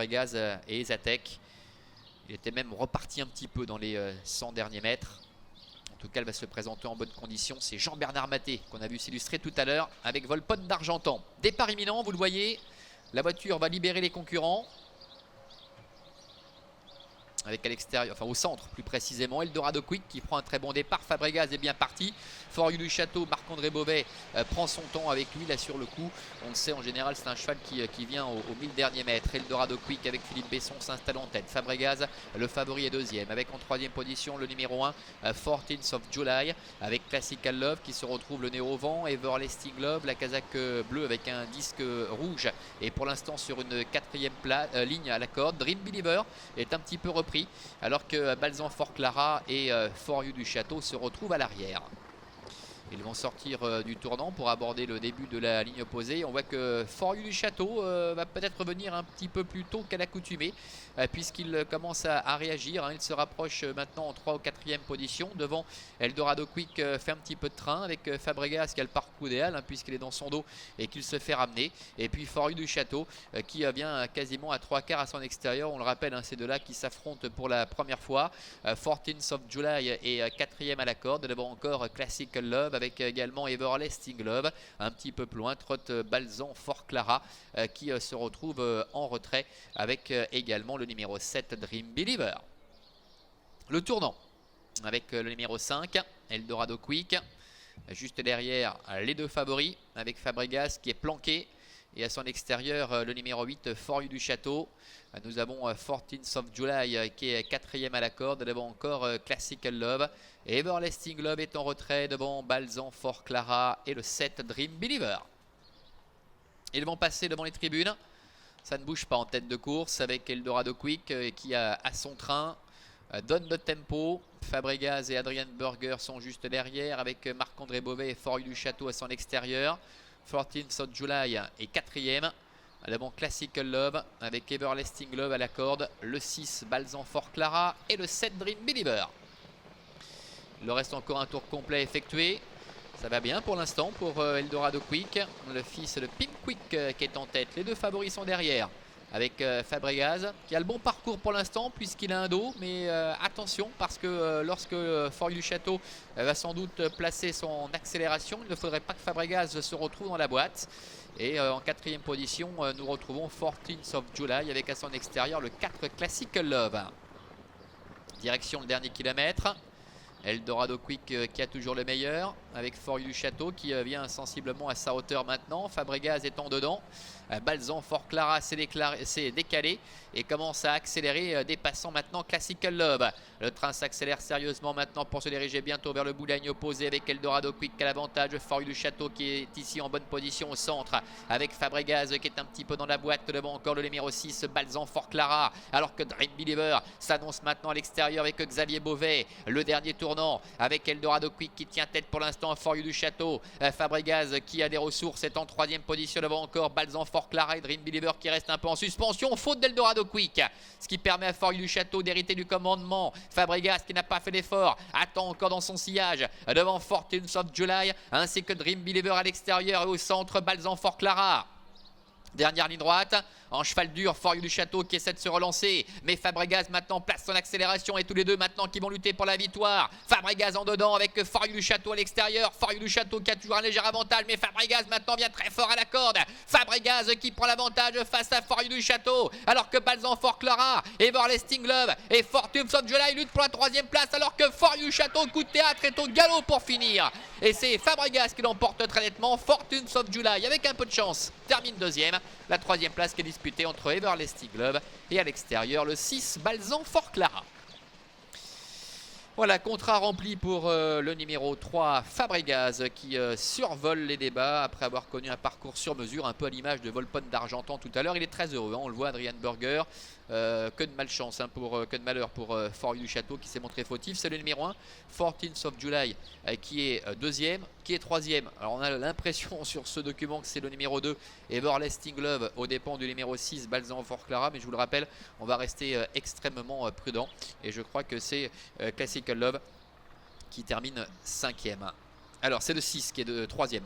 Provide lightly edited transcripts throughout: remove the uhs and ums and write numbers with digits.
Fabregas et Esatek. Il était même reparti un petit peu dans les 100 derniers mètres. En tout cas, elle va se présenter en bonne condition. C'est Jean-Bernard Maté qu'on a vu s'illustrer tout à l'heure avec Volpone d'Argentan. Départ imminent, vous le voyez. La voiture va libérer les concurrents. Avec à l'extérieur, enfin au centre plus précisément, Eldorado Quick qui prend un très bon départ. Fabregas est bien parti. Fort du Château, Marc-André Beauvais prend son temps avec lui là sur le coup. On le sait, en général c'est un cheval qui vient aux 1000 derniers mètres. Eldorado Quick avec Philippe Besson s'installe en tête. Fabregas, le favori, est deuxième. Avec en troisième position le numéro 1, 14th of July. Avec Classical Love qui se retrouve le nez au vent. Everlasting Love, la casaque bleue avec un disque rouge. Et pour l'instant sur une quatrième ligne à la corde. Dream Believer est un petit peu repris. Alors que Balzan Fort Clara et For You du Château se retrouvent à l'arrière. Ils vont sortir du tournant pour aborder le début de la ligne opposée. On voit que For You du Château va peut-être venir un petit peu plus tôt qu'à l'accoutumée puisqu'il commence à réagir. Il se rapproche maintenant en 3 ou 4e position. Devant, Eldorado Quick fait un petit peu de train avec Fabregas qui a le parcours idéal puisqu'il est dans son dos et qu'il se fait ramener. Et puis For You du Château qui vient quasiment à 3/4 à son extérieur. On le rappelle, ces deux-là qui s'affrontent pour la première fois. 14th of July est 4e à la corde. Devant encore Classical Love avec également Everlasting Love. Un petit peu plus loin, trotte Balzan Fort Clara qui se retrouve en retrait avec également le numéro 7 Dream Believer. Le tournant avec le numéro 5 Eldorado Quick. Juste derrière les deux favoris avec Fabregas qui est planqué. Et à son extérieur, le numéro 8, For You du Château. Nous avons 14th of July qui est 4e à la corde. Devant encore Classical Love. Et Everlasting Love est en retrait devant Balzan Fort Clara et le 7 Dream Believer. Ils vont passer devant les tribunes. Ça ne bouge pas en tête de course avec Eldorado Quick qui a son train. Donne le tempo. Fabregas et Adrian Berger sont juste derrière avec Marc-André Beauvais et For You du Château à son extérieur. 14th of July est 4e. Devant Classical Love avec Everlasting Love à la corde. Le 6 Balzan Fort Clara et le 7 Dream Believer. Il leur reste encore un tour complet effectué. Ça va bien pour l'instant pour Eldorado Quick. Le fils, le Pimp Quick qui est en tête. Les deux favoris sont derrière. Avec Fabregas qui a le bon parcours pour l'instant puisqu'il a un dos. Mais attention parce que lorsque For You du Château va sans doute placer son accélération, il ne faudrait pas que Fabregas se retrouve dans la boîte. Et en 4e position, nous retrouvons 14th of July avec à son extérieur le 4 Classical Love. Direction le dernier kilomètre. Eldorado Quick qui a toujours le meilleur avec For You du Château qui vient sensiblement à sa hauteur maintenant. Fabregas étant dedans. Balzan Fort Clara s'est décalé et commence à accélérer, dépassant maintenant Classical Love. Le train s'accélère sérieusement maintenant pour se diriger bientôt vers le bout de la ligne opposée avec Eldorado Quick qui a l'avantage. For You du Château qui est ici en bonne position au centre avec Fabregas qui est un petit peu dans la boîte. Devant encore le numéro 6 Balzan Fort Clara alors que Dream Believer s'annonce maintenant à l'extérieur avec Xavier Beauvais. Le dernier tournant avec Eldorado Quick qui tient tête pour l'instant. For You du Château. Fabregas qui a des ressources est en 3e position. Devant encore Balzan Fort Clara et Dream Believer qui reste un peu en suspension. Faute d'Eldorado Quick. Ce qui permet à For You du Château d'hériter du commandement. Fabregas qui n'a pas fait d'effort. Attend encore dans son sillage. Devant 14th of July ainsi que Dream Believer à l'extérieur et au centre Balzan Fort Clara. Dernière ligne droite, en cheval dur, For You du Château qui essaie de se relancer. Mais Fabregas maintenant place son accélération et tous les deux maintenant qui vont lutter pour la victoire. Fabregas en dedans avec For You du Château à l'extérieur. For You du Château qui a toujours un léger avantage. Mais Fabregas maintenant vient très fort à la corde. Fabregas qui prend l'avantage face à For You du Château. Alors que Balzan Fort Clara, Everlasting Love et 14th of July luttent pour la 3e place. Alors que For You du Château, coup de théâtre, est au galop pour finir. Et c'est Fabregas qui l'emporte très nettement. 14th of July avec un peu de chance termine 2e. La 3e place qui est disputée entre Everlasting Love et à l'extérieur le 6 Balzan Fort Clara. Voilà, contrat rempli pour le numéro 3 Fabregas qui survole les débats après avoir connu un parcours sur mesure un peu à l'image de Volpone d'Argentan tout à l'heure. Il est très heureux, on le voit, Adrian Berger. Que de malchance, que de malheur pour For You du Château qui s'est montré fautif. C'est le numéro 1, 14th of July qui est 2e, qui est 3e. Alors on a l'impression sur ce document que c'est le numéro 2, Everlasting Love, aux dépens du numéro 6, Balzan Fort Clara. Mais je vous le rappelle, on va rester extrêmement prudent. Et je crois que c'est Classical Love qui termine 5e. Alors c'est le 6 qui est de 3e.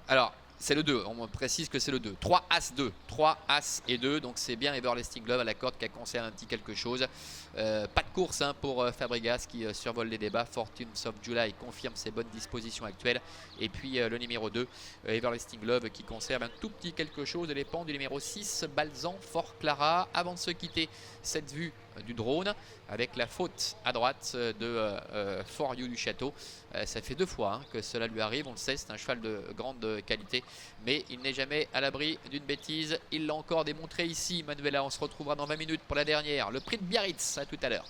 Alors C'est le 2, on précise que c'est le 2. 3 As 2, 3 As et 2, donc c'est bien Everlasting Glove à la corde qui a conservé un petit quelque chose. Pas de course hein, pour Fabregas qui survole les débats. Fortunes of July confirme ses bonnes dispositions actuelles. Et puis le numéro 2, Everlasting Glove qui conserve un tout petit quelque chose de l'épan du numéro 6, Balzan Fort Clara. Avant de se quitter, cette vue du drone avec la faute à droite de For You du Château. Ça fait 2 fois hein, que cela lui arrive, on le sait, c'est un cheval de grande qualité, mais il n'est jamais à l'abri d'une bêtise. Il l'a encore démontré ici, Manuela. On se retrouvera dans 20 minutes pour la dernière, le prix de Biarritz. À tout à l'heure.